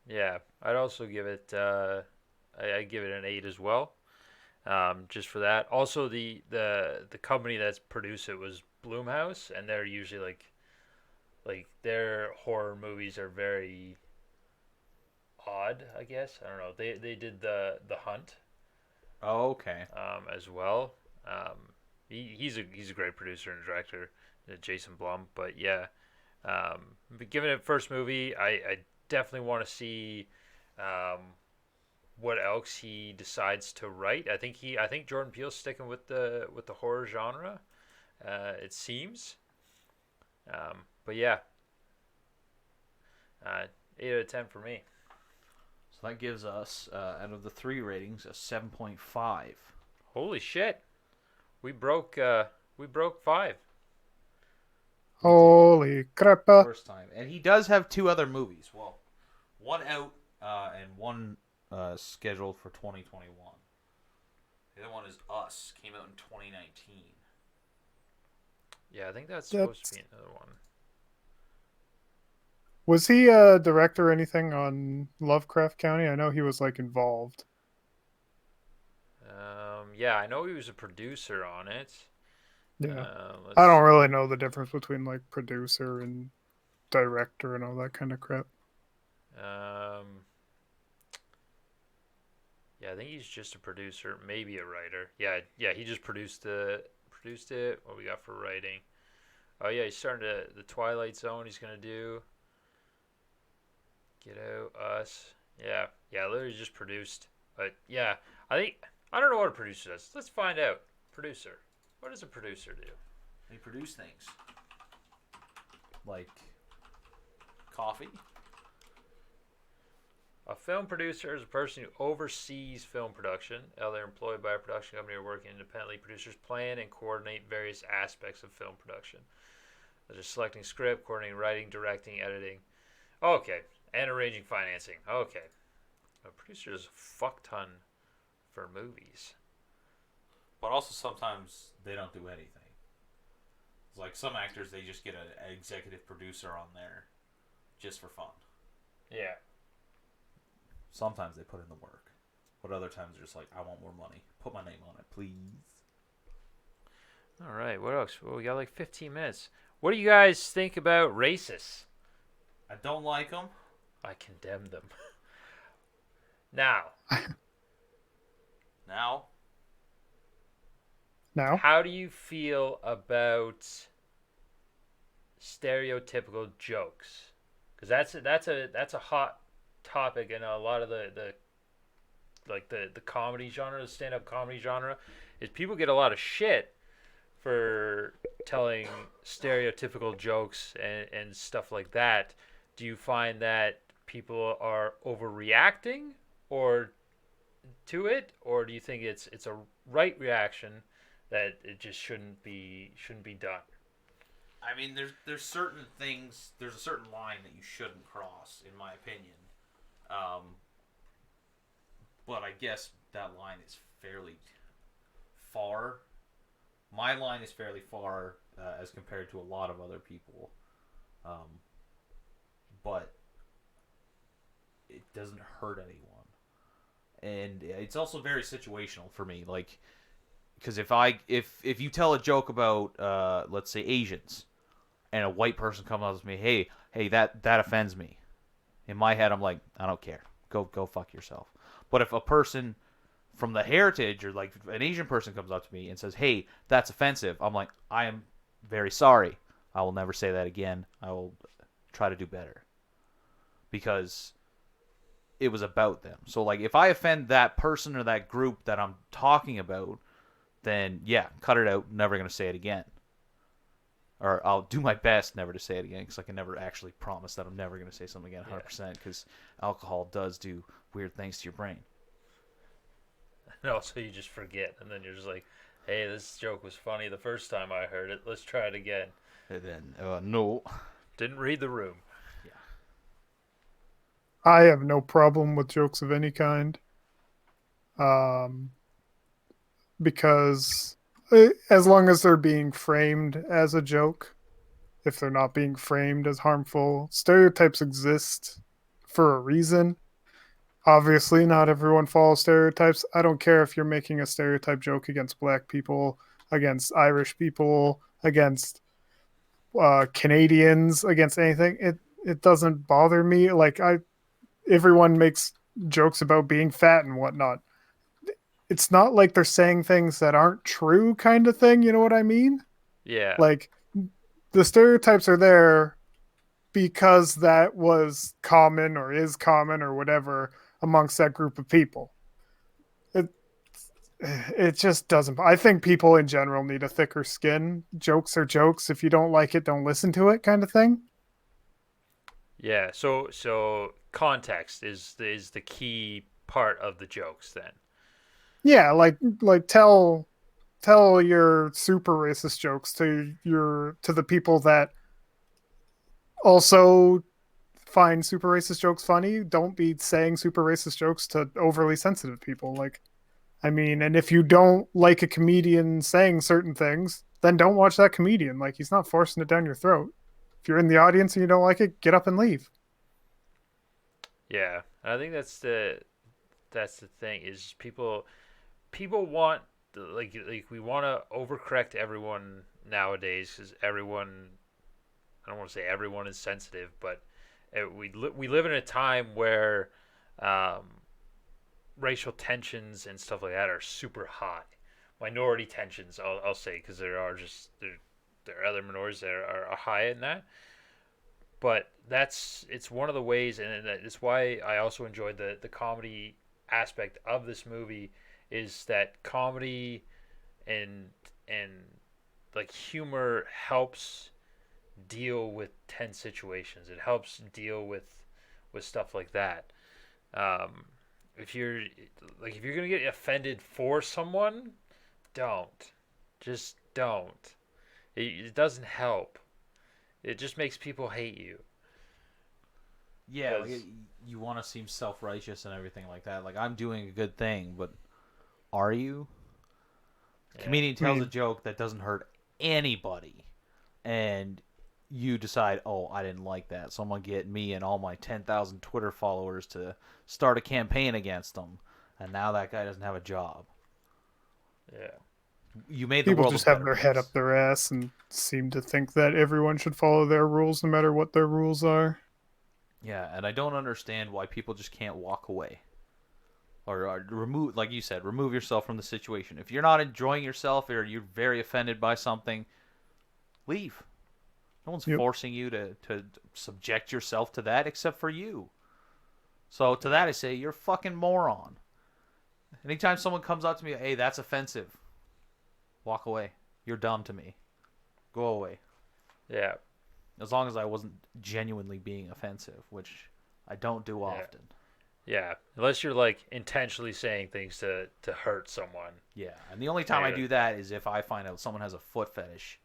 Yeah, I'd also give it. I give it an 8 as well. Just for that. Also, the company that's produced it was Bloomhouse, and they're usually like their horror movies are very odd. I guess I don't know. They did the Hunt Oh, okay. as well. He's a great producer and director, Jason Blum. But yeah, but given it first movie, I definitely want to see um, what else he decides to write. I think Jordan Peele's sticking with the horror genre. It seems. But yeah, 8 out of 10 for me. So that gives us, out of the 3 ratings, a 7.5. Holy shit, we broke we broke 5. holy crap! First time. And he does have 2 other movies. Well, one out and one scheduled for 2021. The other one is Us. Came out in 2019. Yeah, I think that's supposed That's to be another one. Was he a director or anything on Lovecraft County? I know he was like involved. Yeah, I know he was a producer on it. Yeah. Let's I don't see. really know the difference between like producer and director and all that kind of crap. Um, yeah, I think he's just a producer, maybe a writer. Yeah, he just produced it. What we got for writing? Oh yeah, he's starting to the Twilight Zone. He's gonna do Get Out, Us. Yeah, literally just produced. But yeah, I don't know what a producer does. Let's find out. Producer. What does a producer do? They produce things. Like coffee. A film producer is a person who oversees film production. They're employed by a production company or working independently. Producers plan and coordinate various aspects of film production, such as selecting script, coordinating writing, directing, editing. Okay, and arranging financing. Okay, a producer does a fuck ton for movies. But also sometimes they don't do anything. It's like some actors, they just get an executive producer on there just for fun. Yeah. Sometimes they put in the work. But other times they're just like, I want more money. Put my name on it, please. All right. What else? Well, we got like 15 minutes. What do you guys think about racists? I don't like them. I condemn them. Now, Now, Now, how do you feel about stereotypical jokes? Because that's a hot topic in a lot of the comedy genre, the stand up comedy genre, is people get a lot of shit for telling stereotypical jokes and stuff like that. Do you find that people are overreacting or to it, or do you think it's a right reaction that it just shouldn't be done? I mean, there's certain things. There's a certain line that you shouldn't cross, in my opinion. Um, but I guess that line is fairly far. My line is fairly far as compared to a lot of other people. Um, but it doesn't hurt anyone. And it's also very situational for me. Like, because if you tell a joke about let's say Asians, and a white person comes up to me, hey, that offends me. In my head, I'm like, I don't care. Go fuck yourself. But if a person from the heritage or like an Asian person comes up to me and says, hey, that's offensive, I'm like, I am very sorry. I will never say that again. I will try to do better because it was about them. So like, if I offend that person or that group that I'm talking about, then yeah, cut it out. Never gonna say it again. or I'll do my best never to say it again because I can never actually promise that I'm never going to say something again 100% because alcohol does do weird things to your brain. And also, you just forget, and then you're just like, "Hey, this joke was funny the first time I heard it. Let's try it again." And then, no. Didn't read the room. Yeah. I have no problem with jokes of any kind. Um, because as long as they're being framed as a joke, if they're not being framed as harmful, stereotypes exist for a reason. Obviously, not everyone follows stereotypes. I don't care if you're making a stereotype joke against black people, against Irish people, against Canadians, against anything. It doesn't bother me. Like everyone makes jokes about being fat and whatnot. It's not like they're saying things that aren't true, kind of thing. You know what I mean? Yeah, Like the stereotypes are there because that was common or is common or whatever amongst that group of people. It it just doesn't. I think people in general need a thicker skin. Jokes are jokes. If you don't like it, don't listen to it, kind of thing. yeah. So context is the key part of the jokes then. Yeah, like tell your super racist jokes to the people that also find super racist jokes funny. Don't be saying super racist jokes to overly sensitive people. Like, I mean, and if you don't like a comedian saying certain things, then don't watch that comedian. Like, he's not forcing it down your throat. If you're in the audience and you don't like it, get up and leave. Yeah, I think that's the thing is people want like we want to overcorrect everyone nowadays because everyone I don't want to say everyone is sensitive, but we live in a time where um, racial tensions and stuff like that are super high. Minority tensions, I'll say, because there are other minorities that are high in that. But it's one of the ways, and it's why I also enjoyed the comedy aspect of this movie is that comedy and and like humor helps deal with tense situations. It helps deal with stuff like that. Um, if you're if you're gonna get offended for someone, don't. Just don't. It doesn't help. It just makes people hate you. Yeah, like, 'Cause- you want to seem self-righteous and everything like that. Like, I'm doing a good thing, but are you? The yeah, comedian I tells a mean, joke that doesn't hurt anybody, and you decide, oh, I didn't like that, so I'm going to get me and all my 10,000 Twitter followers to start a campaign against him, and now that guy doesn't have a job. yeah, You made the people world a just have better their head place. up their ass and seem to think that everyone should follow their rules no matter what their rules are. Yeah, and I don't understand why people just can't walk away. Or remove, like you said, remove yourself from the situation. If you're not enjoying yourself or you're very offended by something, leave. No one's Yep. forcing you to subject yourself to that except for you. So to that I say, you're a fucking moron. Anytime someone comes up to me, hey, that's offensive, walk away. You're dumb to me. Go away. yeah, As long as I wasn't genuinely being offensive, which I don't do yeah, often. yeah. Unless you're like intentionally saying things to hurt someone. Yeah, and the only time I Yeah. do that is if I find out someone has a foot fetish.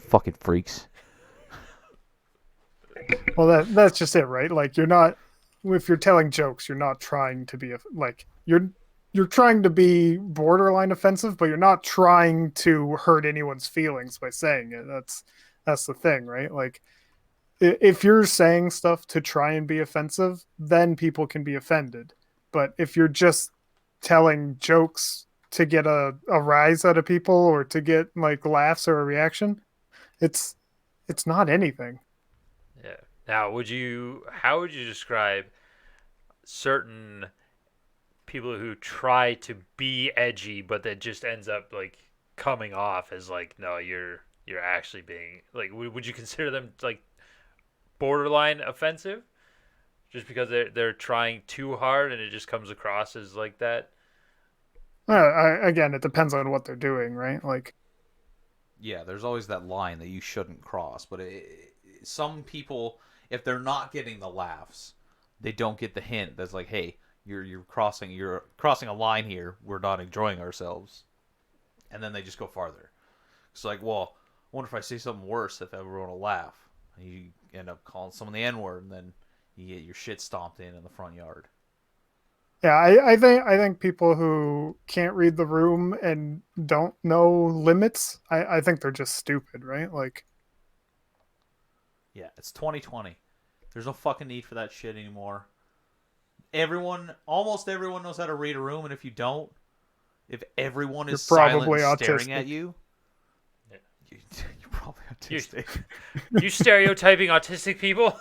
Fucking freaks. Well, that's just it, right? Like you're not if you're telling jokes, you're not trying to be like you're trying to be borderline offensive, but you're not trying to hurt anyone's feelings by saying it. That's the thing, right? Like if you're saying stuff to try and be offensive, then people can be offended. But if you're just telling jokes to get a rise out of people or to get like laughs or a reaction, it's it's not anything. Yeah. Now, how would you describe certain people who try to be edgy, but that just ends up like coming off as like, no, you're actually being like, would you consider them like borderline offensive just because they're trying too hard and it just comes across as like that? Again, it depends on what they're doing, right? Like Yeah, there's always that line that you shouldn't cross, but some people, if they're not getting the laughs, they don't get the hint. That's like, hey, you're crossing a line here. We're not enjoying ourselves, and then they just go farther. It's like, well, I wonder if I say something worse if everyone will laugh. And you end up calling someone the N word, and then you get your shit stomped in the front yard. Yeah, I think people who can't read the room and don't know limits, I think they're just stupid, right? Like, Yeah, it's 2020. There's no fucking need for that shit anymore. Almost everyone knows how to read a room, and if you don't, if everyone is You're silent probably and staring autistic. at you, Yeah. you're probably autistic. You stereotyping autistic people?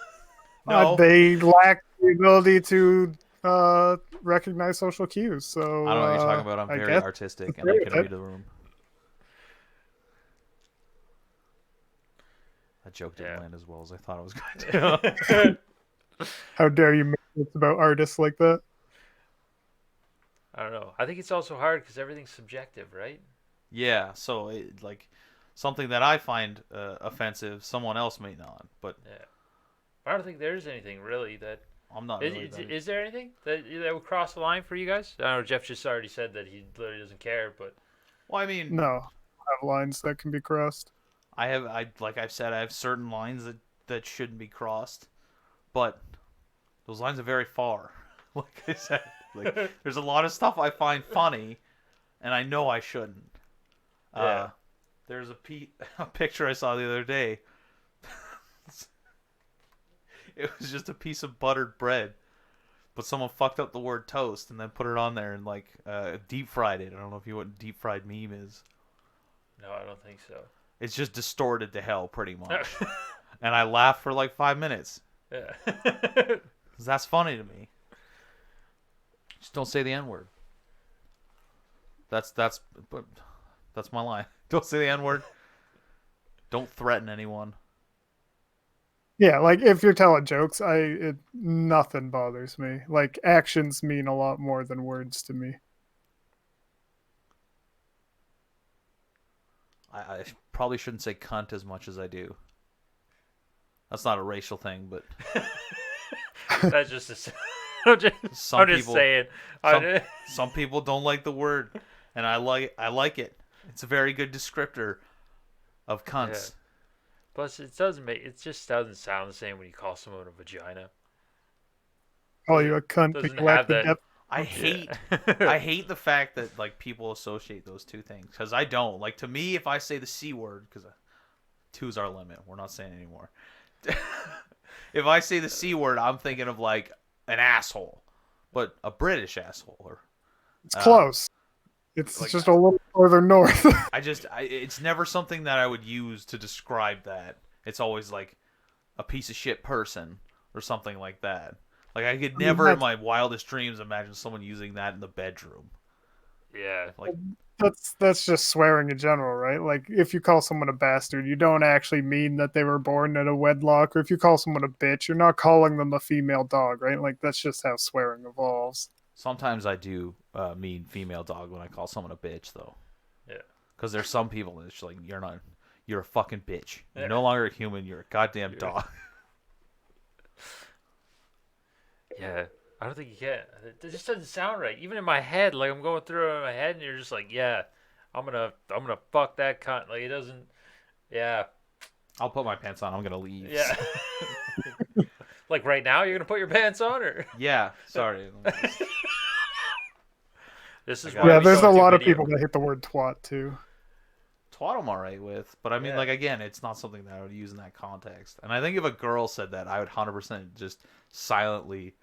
No, they lack the ability to recognize social cues. So I don't know what you're talking about. I'm I very guess artistic, and I can stereotype. read a room. That joke didn't Yeah. land as well as I thought it was going to. How dare you make it about artists like that? I don't know. I think it's also hard because everything's subjective, right? Yeah, so like something that I find offensive, someone else may not. But Yeah. I don't think there's anything really that. I'm not really. that- Is there anything that would cross the line for you guys? I know Jeff just already said that he literally doesn't care, but Well, I mean, No, I have lines that can be crossed. like I've said, I have certain lines that shouldn't be crossed, but those lines are very far. Like I said, like there's a lot of stuff I find funny, and I know I shouldn't. Yeah. There's a picture I saw the other day. It was just a piece of buttered bread, but someone fucked up the word toast and then put it on there and like deep fried it. I don't know if you know what deep fried meme is. no, I don't think so. It's just distorted to hell, pretty much. And I laughed for like 5 minutes. Yeah. 'Cause that's funny to me. Just don't say the N word. That's my line. Don't say the N word. Don't threaten anyone. Yeah, like if you're telling jokes, nothing bothers me. Like actions mean a lot more than words to me. I probably shouldn't say cunt as much as I do. That's not a racial thing, but That's just. I'm just, some I'm just people saying. some people don't like the word, and I like it. It's a very good descriptor of cunts. Plus, it just doesn't sound the same when you call someone a vagina. Call you a cunt Doesn't because you lack have the that- depth. I hate the fact that like people associate those two things because I don't. Like to me, if I say the C word, because 2 is our limit, we're not saying it anymore. If I say the C word, I'm thinking of like an asshole, but a British asshole. Or It's close. It's like- just a little further north. it's never something that I would use to describe that. It's always like a piece of shit person or something like that. Like I could never in my wildest dreams imagine someone using that in the bedroom. Yeah. Like That's just swearing in general, right? Like if you call someone a bastard, you don't actually mean that they were born at a wedlock. Or if you call someone a bitch, you're not calling them a female dog, right? Like that's just how swearing evolves. sometimes I do mean female dog when I call someone a bitch though. Yeah. Because there's some people that's like you're a fucking bitch. You're Yeah. no longer a human. You're a goddamn dog. Yeah. I don't think you can. It just doesn't sound right. Even in my head, like I'm going through it in my head, and you're just like, yeah, I'm gonna fuck that cunt. Like it doesn't. Yeah. I'll put my pants on. I'm gonna leave. Yeah. Like right now, you're gonna put your pants on, or Yeah. Sorry. this is Yeah, why Yeah, we there's a don't do lot of video. people that hate the word twat too. Twat I'm alright with, but I mean, Yeah. like again, it's not something that I would use in that context. And I think if a girl said that, I would 100% just silently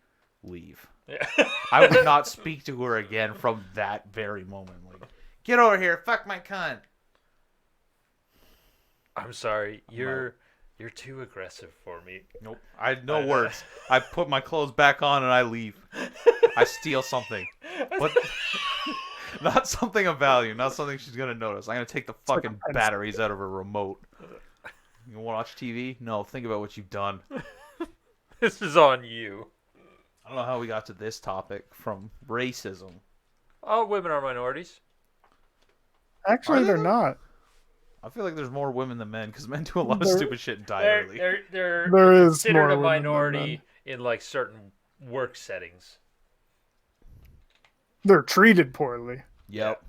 leave. Yeah. I would not speak to her again from that very moment. Like, get over here, fuck my cunt. I'm sorry. You're too aggressive for me. Nope. I had no words. I put my clothes back on and I leave. I steal something, but not something of value. Not something she's gonna notice. I'm gonna take the fucking batteries out of her remote. You wanna watch TV? No. Think about what you've done. This is on you. I don't know how we got to this topic from racism. Oh, women are minorities. Actually, Are they they're though? not. I feel like there's more women than men because men do a lot of There- stupid shit and die They're early. There is considered more a women than minority men. in like certain work settings. They're treated poorly. Yep.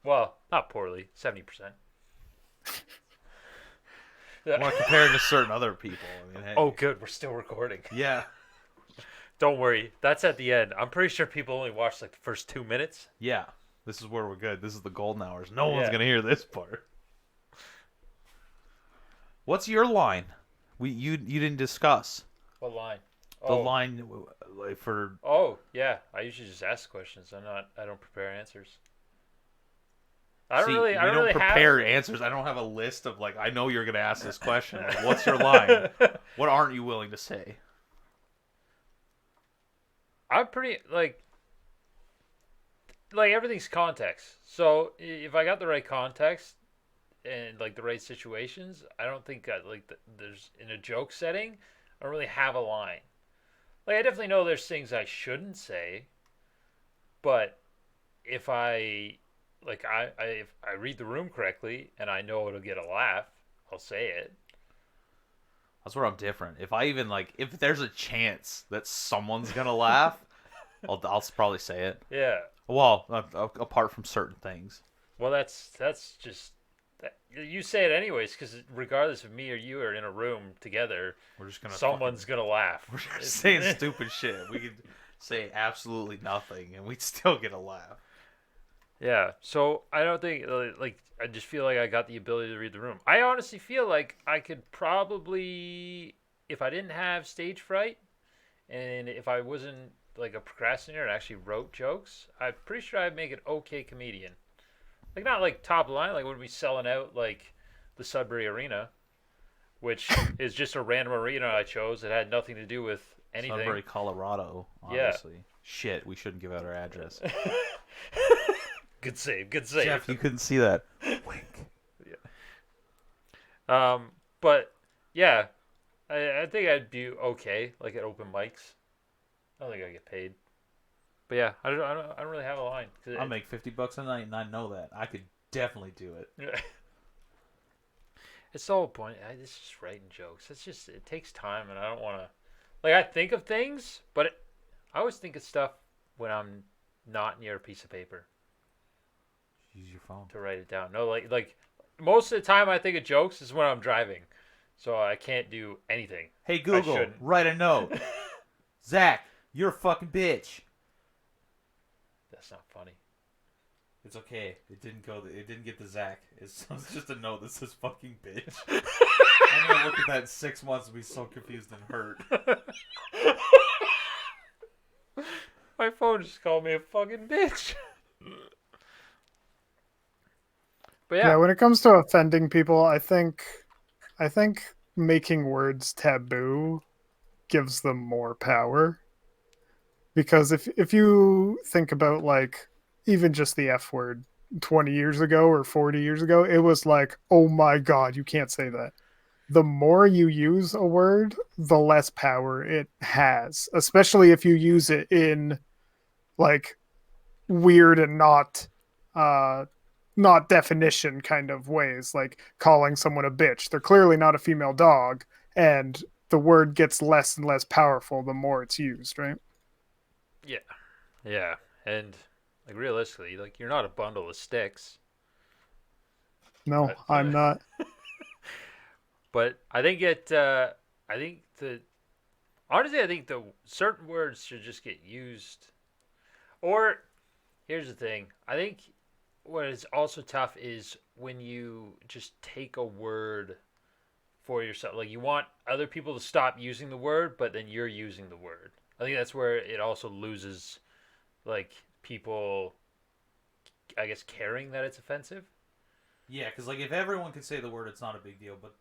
Well, not poorly, 70%. Well, compared to certain other people. I mean, hey. Oh, good, we're still recording. Yeah. Don't worry, that's at the end. I'm pretty sure people only watch like the first 2 minutes. Yeah. This is where we're good. This is the golden hours. No one's Yeah. gonna hear this part. What's your line? You didn't discuss What line? the line like for. Oh, yeah. I usually just ask questions. I don't prepare answers. I don't See, really. we I don't don't really prepare have. answers. I don't have a list of like I know you're gonna ask this question. Like, what's your line? What aren't you willing to say? I'm pretty like everything's context. So if I got the right context and like the right situations, I don't think there's in a joke setting. I don't really have a line. Like I definitely know there's things I shouldn't say, but if I if I read the room correctly and I know it'll get a laugh, I'll say it. That's where I'm different. If I even like, if there's a chance that someone's gonna laugh, I'll probably say it. Yeah. Well, apart from certain things. Well, that's just you say it anyways because regardless of me or you are in a room together, We're just gonna. someone's gonna laugh. We're just saying stupid shit. We could say absolutely nothing, and we'd still get a laugh. Yeah. So I don't think like I just feel like I got the ability to read the room. I honestly feel like I could probably, if I didn't have stage fright, and if I wasn't like a procrastinator and actually wrote jokes, I'm pretty sure I'd make an okay comedian. Like not like top line, like would be selling out like the Sudbury Arena, which is just a random arena I chose. It had nothing to do with anything. Sudbury, Colorado, Yeah. obviously. Shit, we shouldn't give out our address. Good save, good save. Jeff, you couldn't see that. Wink. But yeah, I think I'd be okay, like at open mics. I don't think I get paid. But yeah, I don't really have a line. I'll make $50 a night, and I know that. I could definitely do it. It's the whole point. It's just writing jokes. It takes time, and I don't want to. Like I think of things, but I always think of stuff when I'm not near a piece of paper Use your phone. to write it down. No, like most of the time I think of jokes is when I'm driving, so I can't do anything. Hey Google, shouldn't. write a note. Zach, you're a fucking bitch. That's not funny. It's okay. It didn't get the Zach. It's just a note that says fucking bitch. I'm gonna look at that in 6 months and be so confused and hurt. My phone just called me a fucking bitch. But Yeah, yeah, when it comes to offending people, I think making words taboo gives them more power. Because if you think about like even just the F word 20 years ago or 40 years ago, it was like, oh my God, you can't say that. The more you use a word, the less power it has, especially if you use it in like weird and not definition kind of ways, like calling someone a bitch. They're clearly not a female dog, and the word gets less and less powerful the more it's used, right? yeah, and like realistically, like you're not a bundle of sticks. No, I'm not. But I think honestly, I think the certain words should just get used. Or here's the thing: I think what is also tough is when you just take a word for yourself. Like you want other people to stop using the word, but then you're using the word. I think that's where it also loses, like people, I guess, caring that it's offensive. Yeah, because like if everyone can say the word, it's not a big deal. But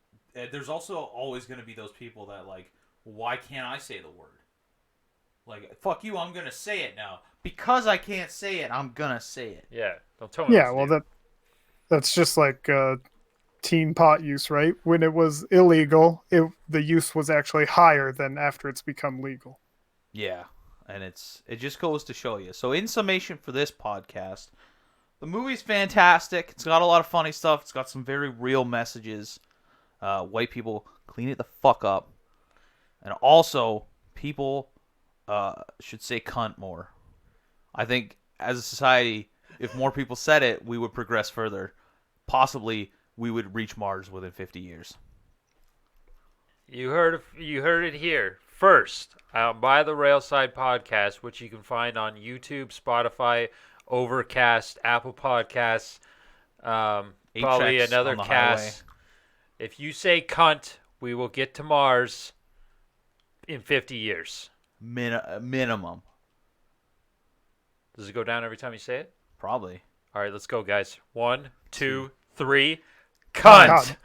there's also always going to be those people that like, why can't I say the word? Like, fuck you, I'm going to say it now. Because I can't say it, I'm going to say it. Yeah, don't tell me. Yeah, what to well do. that's just like teen pot use, right? When it was illegal, the use was actually higher than after it's become legal. Yeah, and it just goes to show you. So in summation for this podcast, The movie's fantastic. It's got a lot of funny stuff. It's got some very real messages. White people, clean it the fuck up. And also, people should say cunt more. I think as a society, if more people said it, we would progress further. Possibly, we would reach Mars within 50 years. You heard it here first. By the Railside Podcast, which you can find on YouTube, Spotify, Overcast, Apple Podcasts, probably Tracks another on the cast. If you say cunt, we will get to Mars in 50 years. Minimum. Does it go down every time you say it? Probably. All right, let's go, guys. 1, 2, 3. Cunt! Cunt.